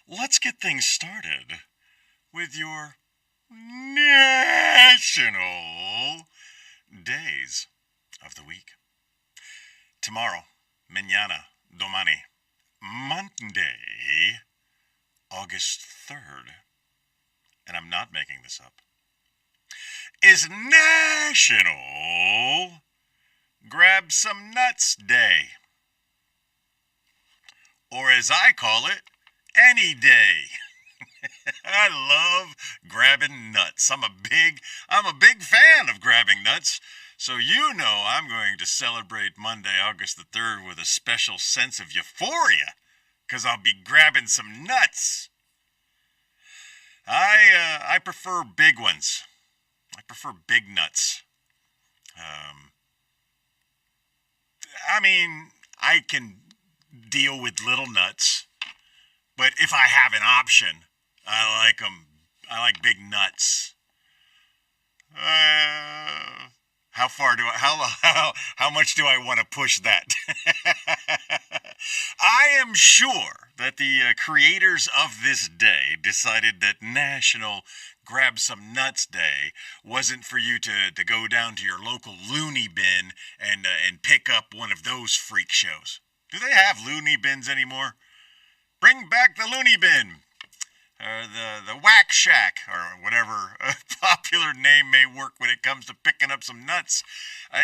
Let's get things started with your national days of the week. Tomorrow, mañana, domani, Monday, August 3rd, and I'm not making this up, is National Grab Some Nuts Day. Or as I call it, any day. I love grabbing nuts. I'm a big fan of grabbing nuts. So you know I'm going to celebrate Monday, August the 3rd with a special sense of euphoria because I'll be grabbing some nuts. I prefer big ones. I prefer big nuts. I mean, I can deal with little nuts, but if I have an option, I like them. I like big nuts. How far do I? How much do I want to push that? I am sure that the creators of this day decided that National Grab Some Nuts Day wasn't for you to go down to your local loony bin and pick up one of those freak shows. Do they have loony bins anymore? Bring back the loony bin. The Whack Shack, or whatever popular name may work when it comes to picking up some nuts.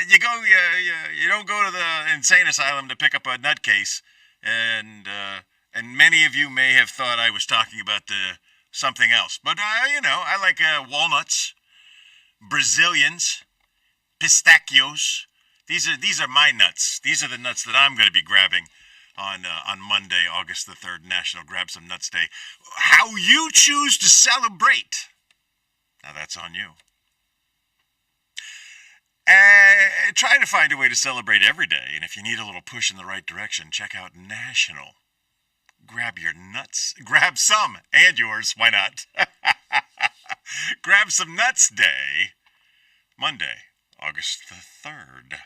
You don't go to the insane asylum to pick up a nutcase, and many of you may have thought I was talking about something else. But I like walnuts, Brazilians, pistachios. These are my nuts. These are the nuts that I'm going to be grabbing on Monday, August the 3rd, National Grab Some Nuts Day. How you choose to celebrate, now that's on you. Try to find a way to celebrate every day, and if you need a little push in the right direction, check out National Grab Your Nuts. Grab some, and yours, why not? Grab Some Nuts Day, Monday, August the 3rd.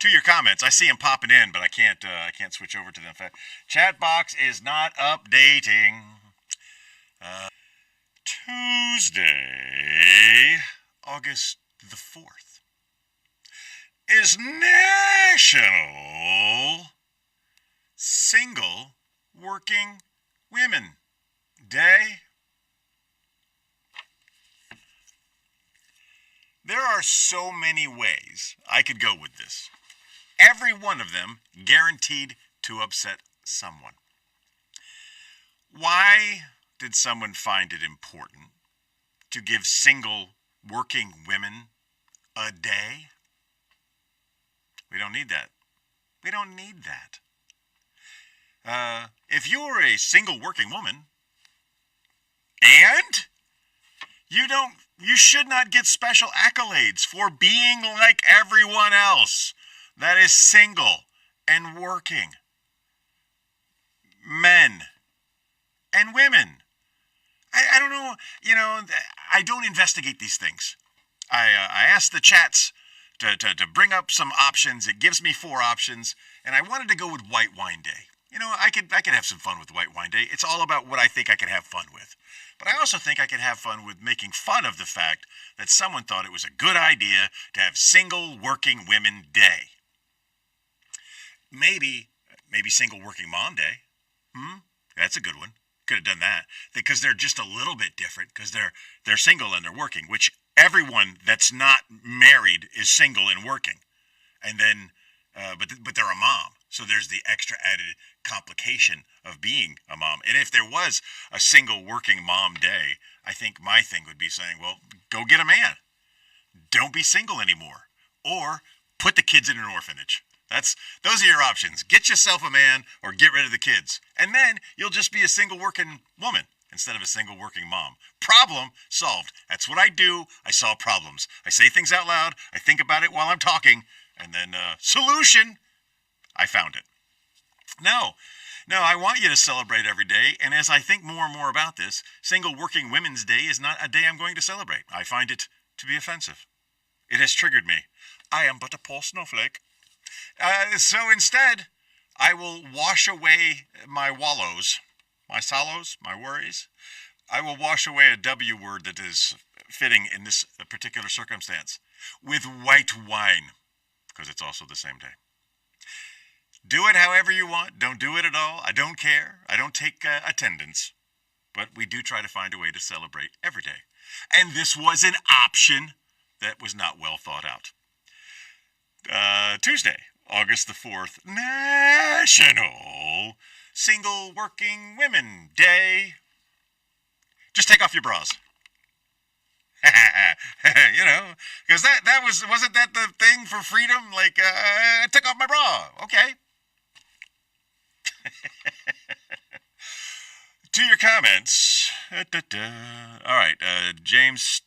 To your comments, I see them popping in, but I can't switch over to them. Chat box is not updating. Tuesday, August the 4th, is National Single Working Women Day. There are so many ways I could go with this. Every one of them guaranteed to upset someone. Why did someone find it important to give single working women a day? We don't need that. We don't need that. If you're a single working woman and you should not get special accolades for being like everyone else that is single and working. Men and women. I don't know, I don't investigate these things. I asked the chats to bring up some options. It gives me 4 options, and I wanted to go with White Wine Day. I could have some fun with White Wine Day. It's all about what I think I could have fun with. But I also think I could have fun with making fun of the fact that someone thought it was a good idea to have Single Working Women Day. Maybe Single Working Mom Day. That's a good one. Could have done that. Because they're just a little bit different, because they're single and they're working, which everyone that's not married is single and working. And then, but they're a mom. So there's the extra added complication of being a mom. And if there was a Single Working Mom Day, I think my thing would be saying, well, go get a man. Don't be single anymore. Or put the kids in an orphanage. Those are your options. Get yourself a man or get rid of the kids. And then you'll just be a single working woman instead of a single working mom. Problem solved. That's what I do. I solve problems. I say things out loud. I think about it while I'm talking. And then, solution. I found it. No, I want you to celebrate every day. And as I think more and more about this, Single Working Women's Day is not a day I'm going to celebrate. I find it to be offensive. It has triggered me. I am but a poor snowflake. So instead, I will wash away my wallows, my sorrows, my worries. I will wash away a W word that is fitting in this particular circumstance with white wine, because it's also the same day. Do it however you want. Don't do it at all. I don't care. I don't take attendance. But we do try to find a way to celebrate every day. And this was an option that was not well thought out. Tuesday, August the 4th, National Single Working Women Day. Just take off your bras. You know, because that wasn't that the thing for freedom? Like, I took off my bra. Okay. To your comments. All right, James,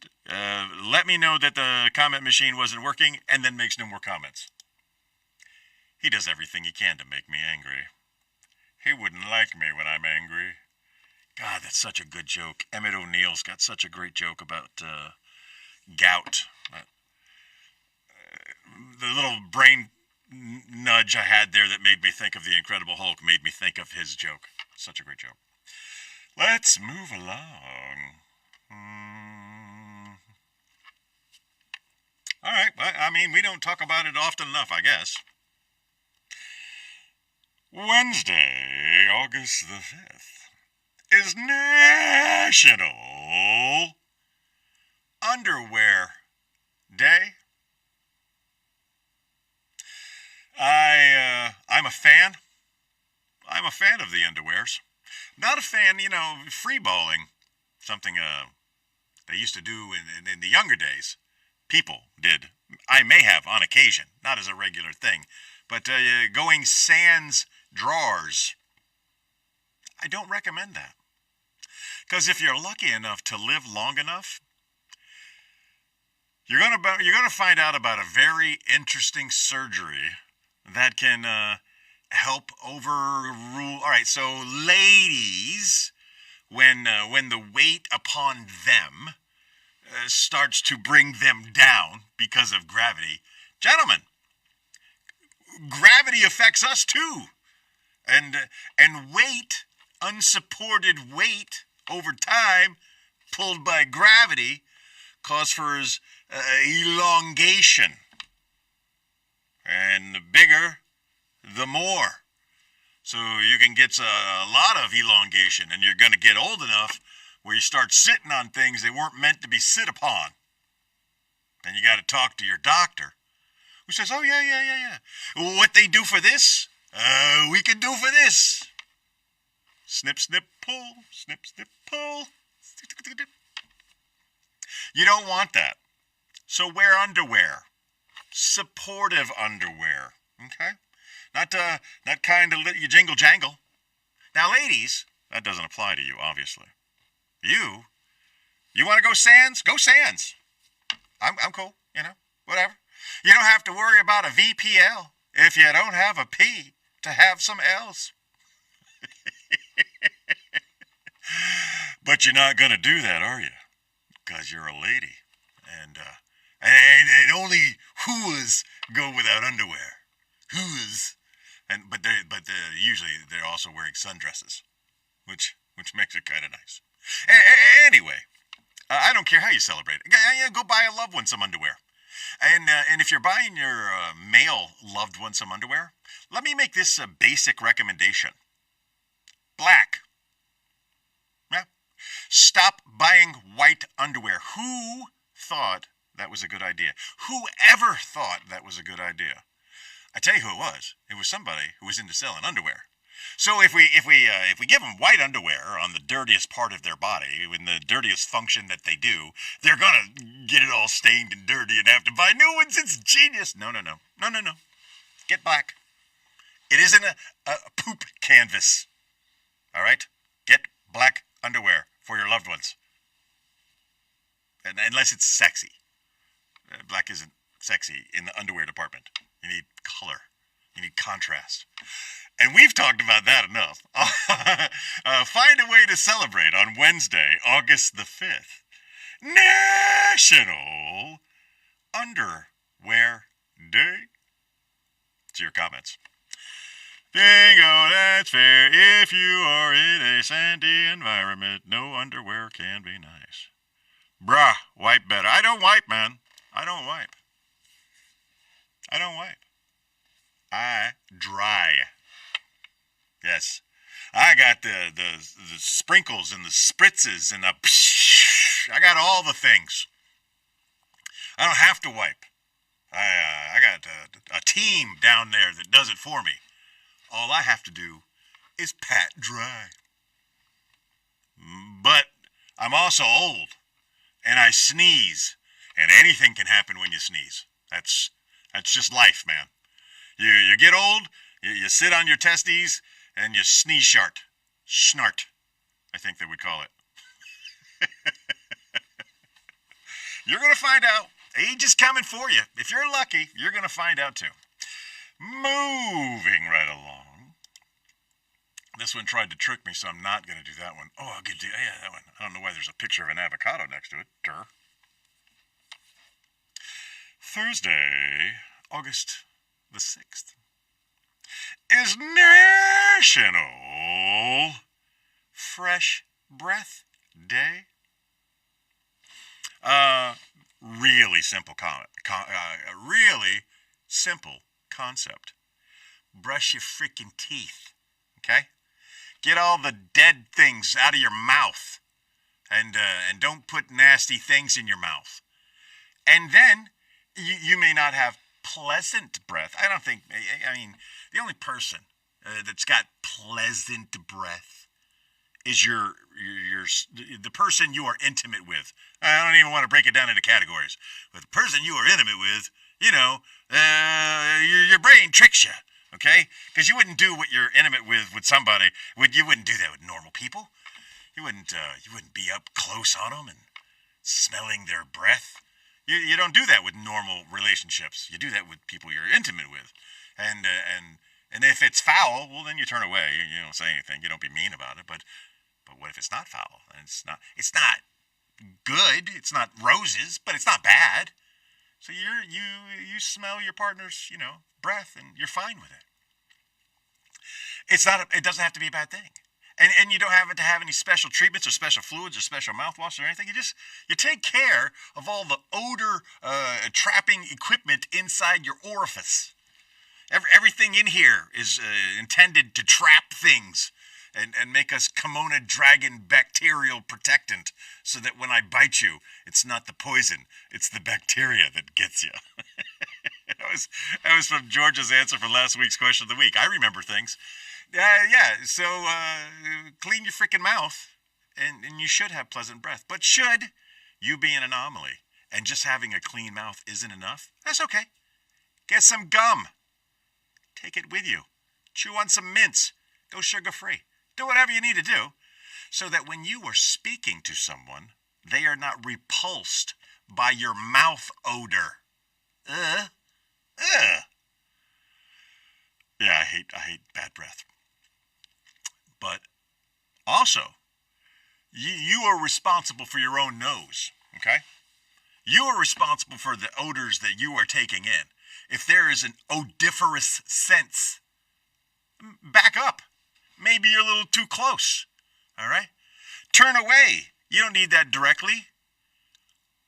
let me know that the comment machine wasn't working, and then makes no more comments. He does everything he can to make me angry. He wouldn't like me when I'm angry. God, that's such a good joke. Emmett O'Neill's got such a great joke about gout. The little brain nudge I had there that made me think of the Incredible Hulk made me think of his joke. Such a great joke. Let's move along. All right, I mean, we don't talk about it often enough, I guess. Wednesday, August the 5th, is National Underwear Day. I'm a fan. I'm a fan of the underwears. Not a fan, free balling, something they used to do in the younger days. People did. I may have on occasion, not as a regular thing, but going sans drawers. I don't recommend that. Because if you're lucky enough to live long enough, you're gonna find out about a very interesting surgery that can help overrule. All right, so ladies, when the weight upon them starts to bring them down because of gravity, gentlemen, gravity affects us too, and weight, unsupported weight over time, pulled by gravity, cause for elongation, and the bigger, the more. So you can get a lot of elongation, and you're going to get old enough where you start sitting on things they weren't meant to be sit upon. Then you got to talk to your doctor, who says, oh, yeah. What they do for this, we can do for this. Snip, snip, pull. Snip, snip, pull. You don't want that. So wear underwear. Supportive underwear. Okay? Not kind of you jingle jangle. Now, ladies, that doesn't apply to you, obviously. You want to go sans? Go sans. I'm cool, whatever. You don't have to worry about a VPL if you don't have a P to have some L's. But you're not going to do that, are you? Because you're a lady. And only whoas go without underwear. Whoas. But usually they're also wearing sundresses, which makes it kind of nice. Anyway, I don't care how you celebrate it. Go buy a loved one some underwear. And if you're buying your male loved one some underwear, let me make this a basic recommendation. Black. Yeah. Stop buying white underwear. Who thought that was a good idea? Whoever thought that was a good idea? I tell you who it was. It was somebody who was into selling underwear. So if we give them white underwear on the dirtiest part of their body, in the dirtiest function that they do, they're gonna get it all stained and dirty and have to buy new ones. It's genius. No. Get black. It isn't a poop canvas. All right? Get black underwear for your loved ones. And unless it's sexy. Black isn't sexy in the underwear department. You need color. You need contrast. And we've talked about that enough. Find a way to celebrate on Wednesday, August the 5th. National Underwear Day. To your comments. Bingo, that's fair. If you are in a sandy environment, no underwear can be nice. Bruh, wipe better. I don't wipe, man. I don't wipe. I don't wipe. I dry. Yes. I got the sprinkles and the spritzes and the psh, I got all the things. I don't have to wipe. I got a team down there that does it for me. All I have to do is pat dry. But I'm also old, and I sneeze, and anything can happen when you sneeze. That's just life, man. You get old, you sit on your testes, and you sneeze snart, I think they would call it. You're going to find out. Age is coming for you. If you're lucky, you're going to find out too. Moving right along. This one tried to trick me, so I'm not going to do that one. Oh, I'll get to that one. I don't know why there's a picture of an avocado next to it. Durr. Thursday, August the 6th, is National Fresh Breath Day. Really simple really simple concept. Brush your freaking teeth, okay? Get all the dead things out of your mouth, and don't put nasty things in your mouth. And then you may not have pleasant breath. I don't think. I mean, the only person that's got pleasant breath is the person you are intimate with. I don't even want to break it down into categories. But the person you are intimate with, your brain tricks you, okay? Because you wouldn't do what you're intimate with somebody. You wouldn't do that with normal people. You wouldn't be up close on them and smelling their breath. You don't do that with normal relationships. You do that with people you're intimate with. And if it's foul, well, then you turn away. You don't say anything. You don't be mean about it. But what if it's not foul? And it's not good. It's not roses, but it's not bad. So you smell your partner's, breath, and you're fine with it. It doesn't have to be a bad thing. And you don't have to have any special treatments or special fluids or special mouthwash or anything. You take care of all the odor trapping equipment inside your orifice. Everything in here is intended to trap things and make us Kimono dragon bacterial protectant, so that when I bite you, it's not the poison, it's the bacteria that gets you. That was from George's answer for last week's question of the week. I remember things. So clean your freaking mouth, and you should have pleasant breath. But should you be an anomaly and just having a clean mouth isn't enough, that's okay. Get some gum. Take it with you. Chew on some mints. Go sugar-free. Do whatever you need to do, so that when you are speaking to someone, they are not repulsed by your mouth odor. Yeah, I hate bad breath. But also, you are responsible for your own nose, okay? You are responsible for the odors that you are taking in. If there is an odoriferous sense, back up. Maybe you're a little too close, all right? Turn away. You don't need that directly.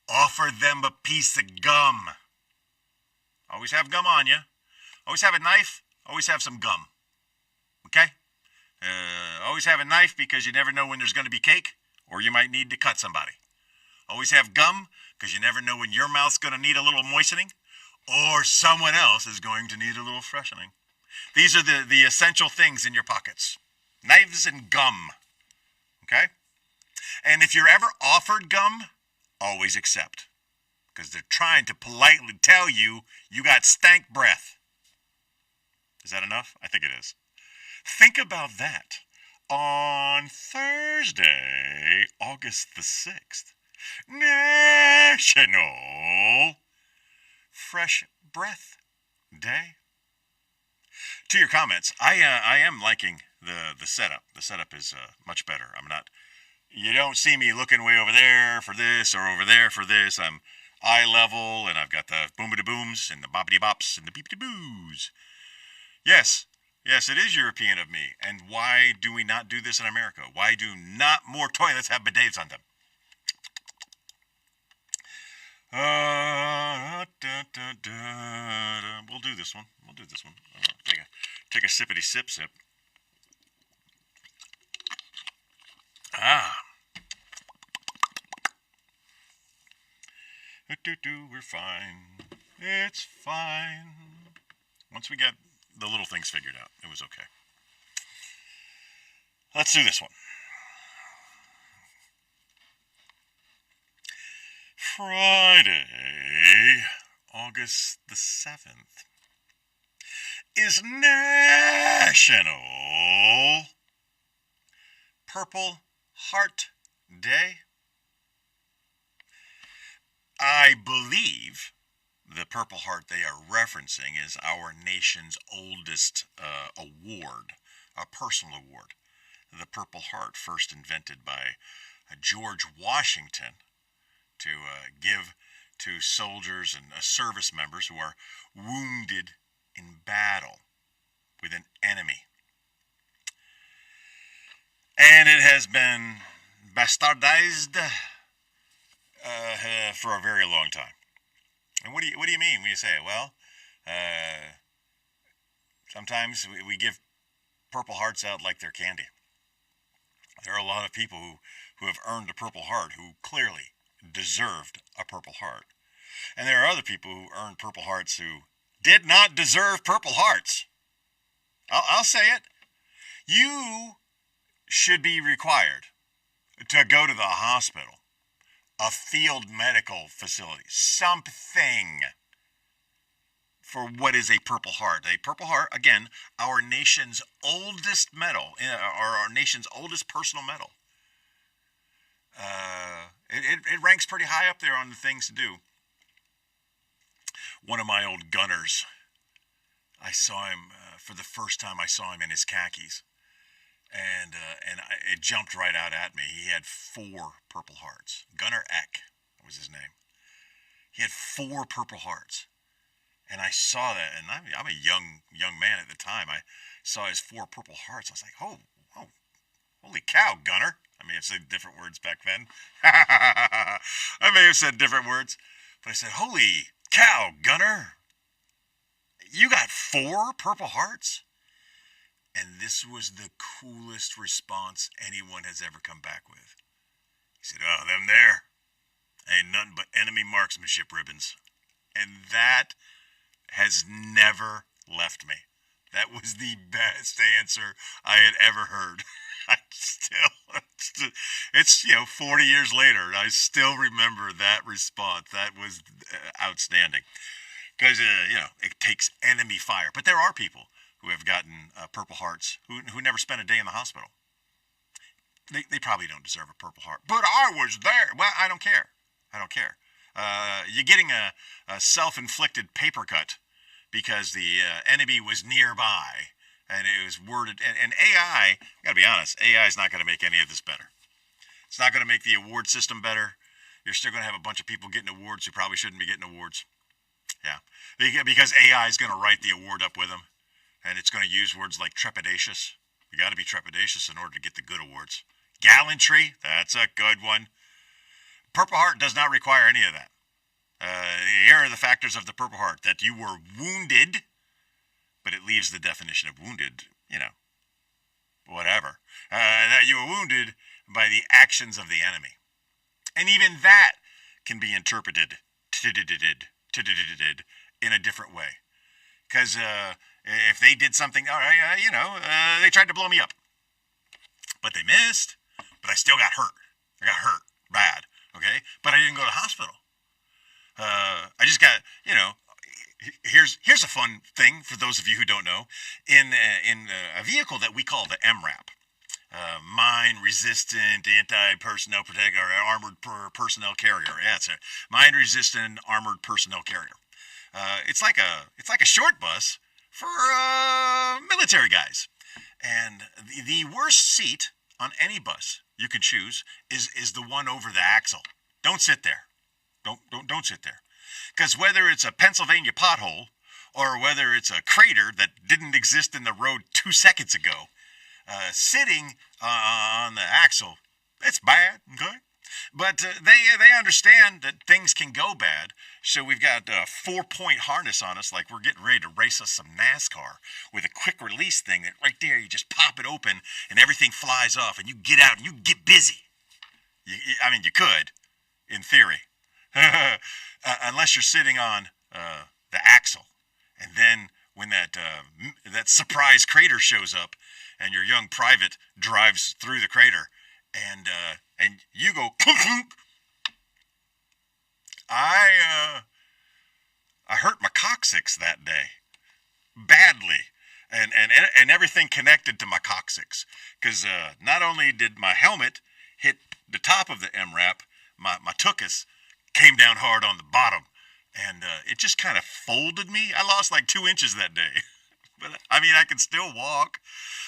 Offer them a piece of gum. Always have gum on you. Always have a knife. Always have some gum, okay? Always have a knife, because you never know when there's going to be cake, or you might need to cut somebody. Always have gum, because you never know when your mouth's going to need a little moistening, or someone else is going to need a little freshening. These are the essential things in your pockets. Knives and gum, okay? And if you're ever offered gum, always accept, because they're trying to politely tell you got stank breath. Is that enough? I think it is. Think about that. On Thursday, August the 6th, National Fresh Breath Day. To your comments, I am liking the setup. The setup is much better. You don't see me looking way over there for this or over there for this. I'm eye level, and I've got the boomity booms and the boppity bops and the beepity boos. Yes, Yes, it is European of me. And why do we not do this in America? Why do not more toilets have bidets on them? We'll do this one. We'll do this one. Take a sippity sip. Ah. We're fine. It's fine. Once we got the little things figured out, it was okay. Let's do this one. Friday, August the 7th, is National Purple Heart Day. I believe the Purple Heart they are referencing is our nation's oldest award, a personal award. The Purple Heart, first invented by George Washington to give to soldiers and service members who are wounded in battle with an enemy. And it has been bastardized for a very long time. And what do you mean when you say it? Well, sometimes we give Purple Hearts out like they're candy. There are a lot of people who have earned a Purple Heart who clearly deserved a Purple Heart. And there are other people who earned Purple Hearts who did not deserve Purple Hearts. I'll say it. You should be required to go to the hospital, a field medical facility, something for what is a Purple Heart. A Purple Heart, again, our nation's oldest medal, or our nation's oldest personal medal. It ranks pretty high up there on the things to do. One of my old gunners, I saw him, for the first time I saw him in his khakis. And it jumped right out at me. He had 4 Purple Hearts. Gunner Eck was his name. He had 4 Purple Hearts. And I saw that, and I'm a young man at the time. I saw his 4 Purple Hearts. I was like, oh, holy cow, Gunner. I may have said different words back then. I may have said different words. But I said, holy cow, Gunner. You got 4 Purple Hearts? And this was the coolest response anyone has ever come back with. He said, oh, them there ain't nothing but enemy marksmanship ribbons. And that has never left me. That was the best answer I had ever heard. It's 40 years later, I still remember that response. That was outstanding. Because, it takes enemy fire. But there are people who have gotten Purple Hearts who never spent a day in the hospital. They probably don't deserve a Purple Heart. But I was there. Well, I don't care. You're getting a self-inflicted paper cut because the enemy was nearby. And it was worded. And AI, I got to be honest, AI is not going to make any of this better. It's not going to make the award system better. You're still going to have a bunch of people getting awards who probably shouldn't be getting awards. Yeah. Because AI is going to write the award up with them. And it's going to use words like trepidatious. You got to be trepidatious in order to get the good awards. Gallantry, that's a good one. Purple Heart does not require any of that. Here are the factors of the Purple Heart. That you were wounded, but it leaves the definition of wounded, whatever. That you were wounded by the actions of the enemy. And even that can be interpreted in a different way. Because if they did something, they tried to blow me up. But they missed, but I still got hurt. I got hurt bad, okay? But I didn't go to the hospital. I just got, here's a fun thing for those of you who don't know. In a vehicle that we call the MRAP, Mine Resistant Anti-Personnel Protector, or Armored Personnel Carrier. Yeah, it's a Mine Resistant Armored Personnel Carrier. It's like a short bus for military guys. And the worst seat on any bus you can choose is the one over the axle. Don't sit there. Don't sit there. Because whether it's a Pennsylvania pothole or whether it's a crater that didn't exist in the road 2 seconds ago, sitting on the axle, it's bad, okay? But they understand that things can go bad, so we've got a 4-point harness on us like we're getting ready to race us some NASCAR with a quick release thing that right there you just pop it open and everything flies off and you get out and you get busy. You could, in theory, unless you're sitting on the axle, and then when that surprise crater shows up and your young private drives through the crater and you go clunk, clunk. I hurt my coccyx that day badly, and everything connected to my coccyx, because not only did my helmet hit the top of the MRAP, my tuchus came down hard on the bottom, and it just kind of folded me. I lost like 2 inches that day. But I could still walk.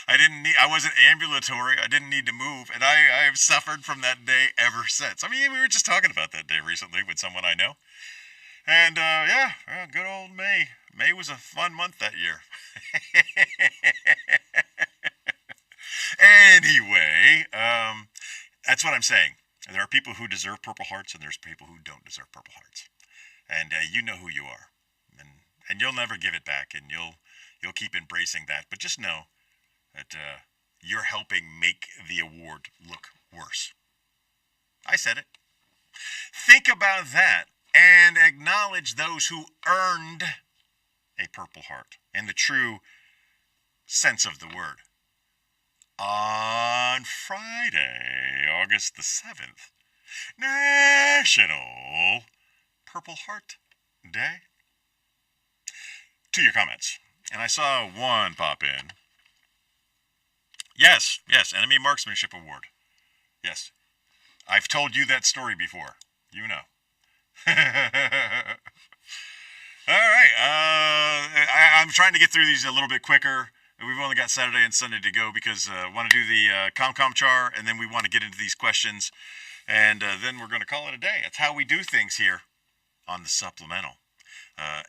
I wasn't ambulatory. I didn't need to move. And I have suffered from that day ever since. We were just talking about that day recently with someone I know. And good old May. May was a fun month that year. Anyway, that's what I'm saying. There are people who deserve Purple Hearts and there's people who don't deserve Purple Hearts. And you know who you are. And you'll never give it back, and you'll keep embracing that. But just know that you're helping make the award look worse. I said it. Think about that and acknowledge those who earned a Purple Heart in the true sense of the word. On Friday, August the 7th, National Purple Heart Day. To your comments. And I saw one pop in. Yes, Enemy Marksmanship Award. Yes. I've told you that story before. You know. All right. I'm trying to get through these a little bit quicker. We've only got Saturday and Sunday to go because I want to do the ComCom char, and then we want to get into these questions. And then we're going to call it a day. That's how we do things here on the supplemental.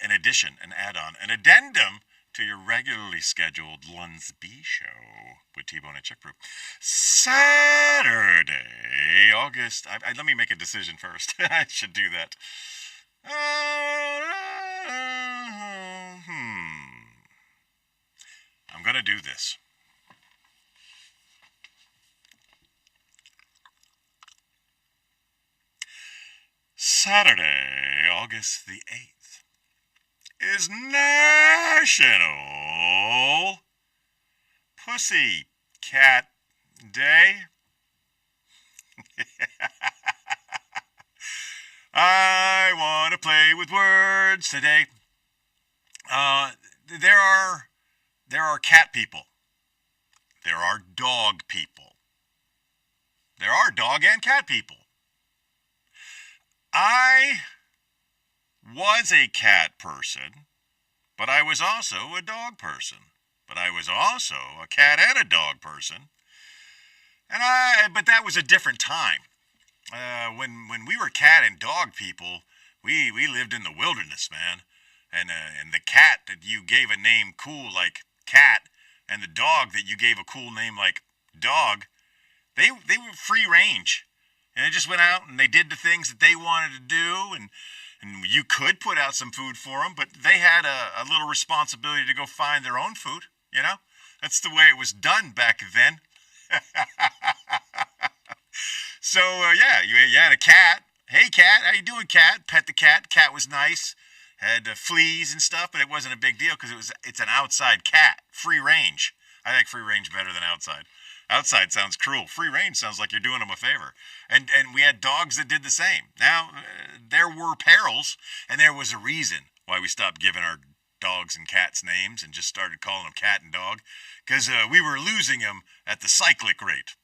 An addition, an add-on, an addendum to your regularly scheduled Luns B show with T-Bone and Chick Brew. Saturday, August. Let me make a decision first. I should do that. I'm going to do this. Saturday, August the 8th. Is National Pussy Cat Day. I want to play with words today. There are cat people. There are dog people. There are dog and cat people. I was a cat person, but I was also a dog person. But I was also a cat and a dog person. But that was a different time. When we were cat and dog people, we lived in the wilderness, man. And the cat that you gave a name cool like cat, and the dog that you gave a cool name like dog, they were free range. And they just went out and they did the things that they wanted to do, and you could put out some food for them, but they had a little responsibility to go find their own food, you know? That's the way it was done back then. So, you had a cat. Hey, cat, how you doing, cat? Pet the cat. Cat was nice. Had fleas and stuff, but it wasn't a big deal because it's an outside cat. Free range. I like free range better than outside. Outside sounds cruel. Free range sounds like you're doing them a favor. And we had dogs that did the same. Now, there were perils, and there was a reason why we stopped giving our dogs and cats names and just started calling them cat and dog, because we were losing them at the cyclic rate.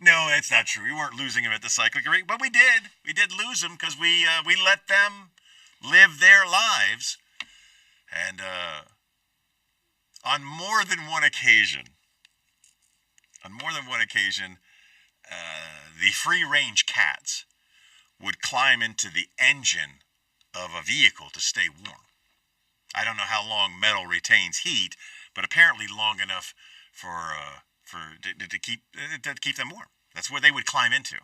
No, that's not true. We weren't losing them at the cyclic rate, but we did. We did lose them because we let them live their lives. And on more than one occasion, the free-range cats would climb into the engine of a vehicle to stay warm. I don't know how long metal retains heat, but apparently long enough to keep them warm. That's where they would climb into.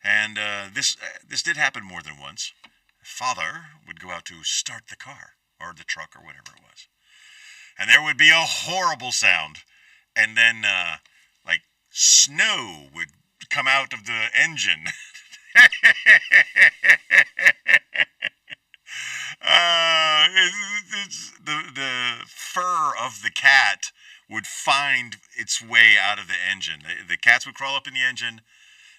And this did happen more than once. Father would go out to start the car or the truck or whatever it was, and there would be a horrible sound, and then like snow would come out of the engine. The fur of the cat would find its way out of the engine. The cats would crawl up in the engine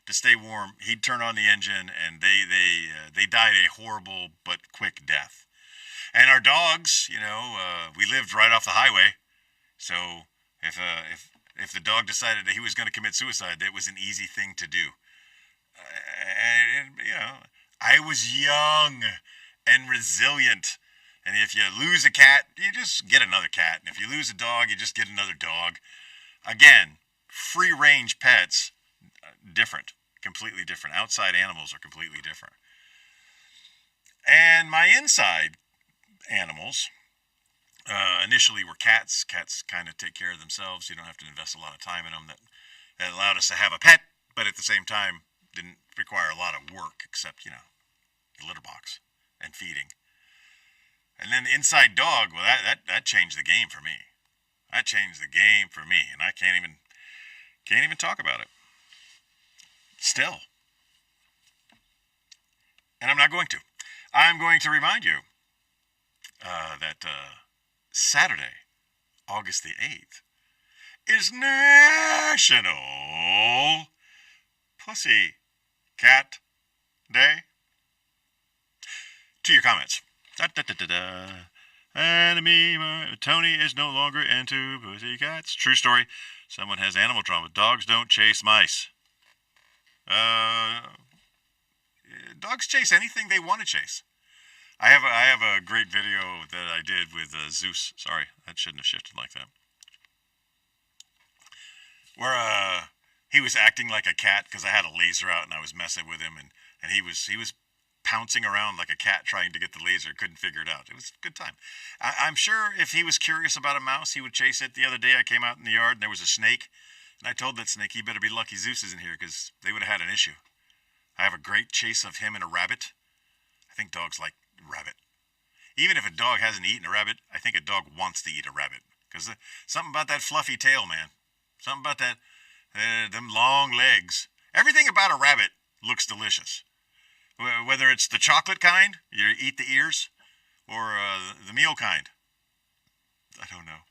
to stay warm. He'd turn on the engine, and they died a horrible but quick death. And our dogs, we lived right off the highway, so if the dog decided that he was going to commit suicide, it was an easy thing to do. And I was young and resilient. And if you lose a cat, you just get another cat. And if you lose a dog, you just get another dog. Again, free-range pets, different, completely different. Outside animals are completely different. And my inside animals initially were cats. Cats kind of take care of themselves. You don't have to invest a lot of time in them. That allowed us to have a pet, but at the same time didn't require a lot of work except, the litter box and feeding. And then the inside dog, well, that changed the game for me. That changed the game for me, and I can't even talk about it. Still. And I'm not going to. I'm going to remind you that Saturday, August the 8th, is National Pussy Cat Day. To your comments. Tony is no longer into pussy cats. True story. Someone has animal trauma. Dogs don't chase mice. Dogs chase anything they want to chase. I have a great video that I did with Zeus. Sorry, that shouldn't have shifted like that. Where he was acting like a cat because I had a laser out and I was messing with him, and he was pouncing around like a cat trying to get the laser. Couldn't figure it out. It was a good time. I'm sure if he was curious about a mouse, he would chase it. The other day I came out in the yard and there was a snake, and I told that snake, he better be lucky Zeus isn't here because they would have had an issue. I have a great chase of him and a rabbit. I think dogs like rabbit. Even if a dog hasn't eaten a rabbit, I think a dog wants to eat a rabbit because something about that fluffy tail, man. Something about that, them long legs. Everything about a rabbit looks delicious. Whether it's the chocolate kind, you eat the ears, or the meal kind. I don't know.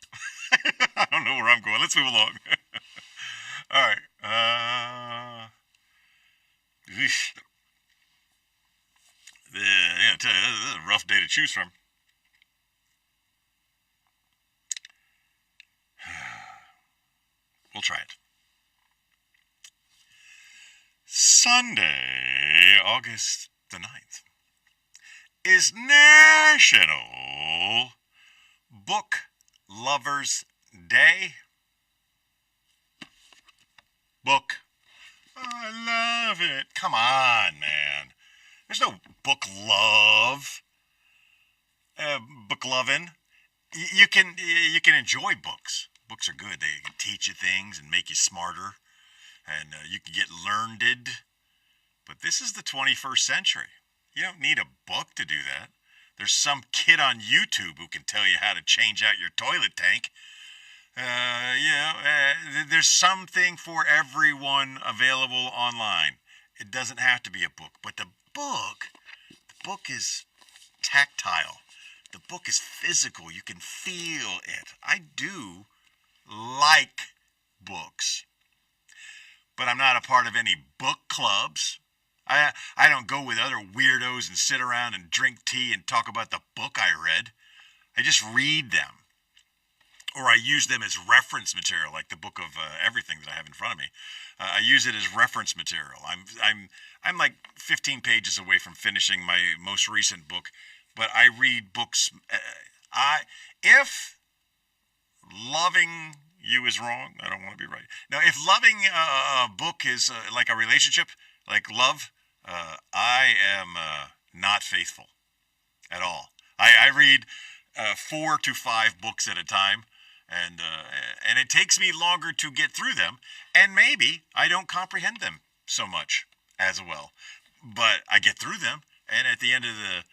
I don't know where I'm going. Let's move along. All right. I tell you, this is a rough day to choose from. We'll try it. Sunday, August the 9th, is National Book Lovers Day. Book. I love it. Come on, man. There's no book love. Book loving. You can enjoy books. Books are good. They can teach you things and make you smarter. And you can get learned. But this is the 21st century. You don't need a book to do that. There's some kid on YouTube who can tell you how to change out your toilet tank. There's something for everyone available online. It doesn't have to be a book. But the book is tactile. The book is physical. You can feel it. I do like books. But I'm not a part of any book clubs. I don't go with other weirdos and sit around and drink tea and talk about the book I read. I just read them. Or I use them as reference material, like the book of everything that I have in front of me. I use it as reference material. I'm like 15 pages away from finishing my most recent book, but I read books. If loving you is wrong, I don't want to be right. Now, if loving a book is like a relationship, like love, I am not faithful. at all. I read 4 to 5 books at a time, and it takes me longer to get through them, and maybe I don't comprehend them so much as well, but I get through them, and at the end of the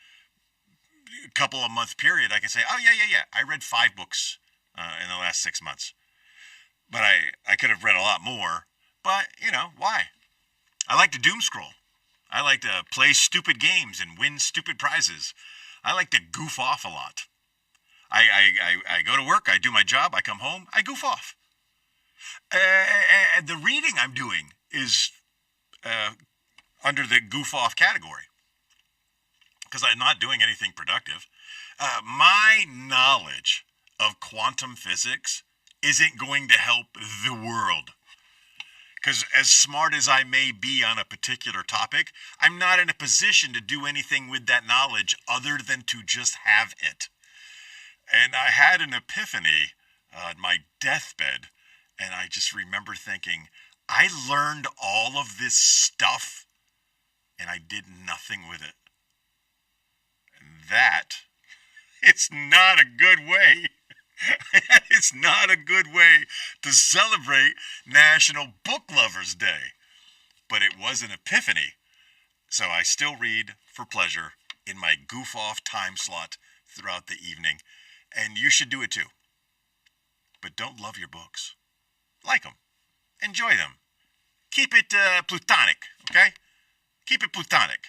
couple of month period, I can say, oh yeah, I read 5 books in the last 6 months, but I could have read a lot more, but why? I like to doom scroll. I like to play stupid games and win stupid prizes. I like to goof off a lot. I go to work, I do my job, I come home, I goof off. The reading I'm doing is under the goof off category because I'm not doing anything productive. My knowledge of quantum physics isn't going to help the world. Because as smart as I may be on a particular topic, I'm not in a position to do anything with that knowledge other than to just have it. And I had an epiphany on my deathbed, and I just remember thinking, I learned all of this stuff, and I did nothing with it. And that, it's not a good way. It's not a good way to celebrate National Book Lovers Day. But it was an epiphany. So I still read for pleasure in my goof off time slot throughout the evening. And you should do it too. But don't love your books. Like them. Enjoy them. Keep it plutonic, okay? Keep it plutonic.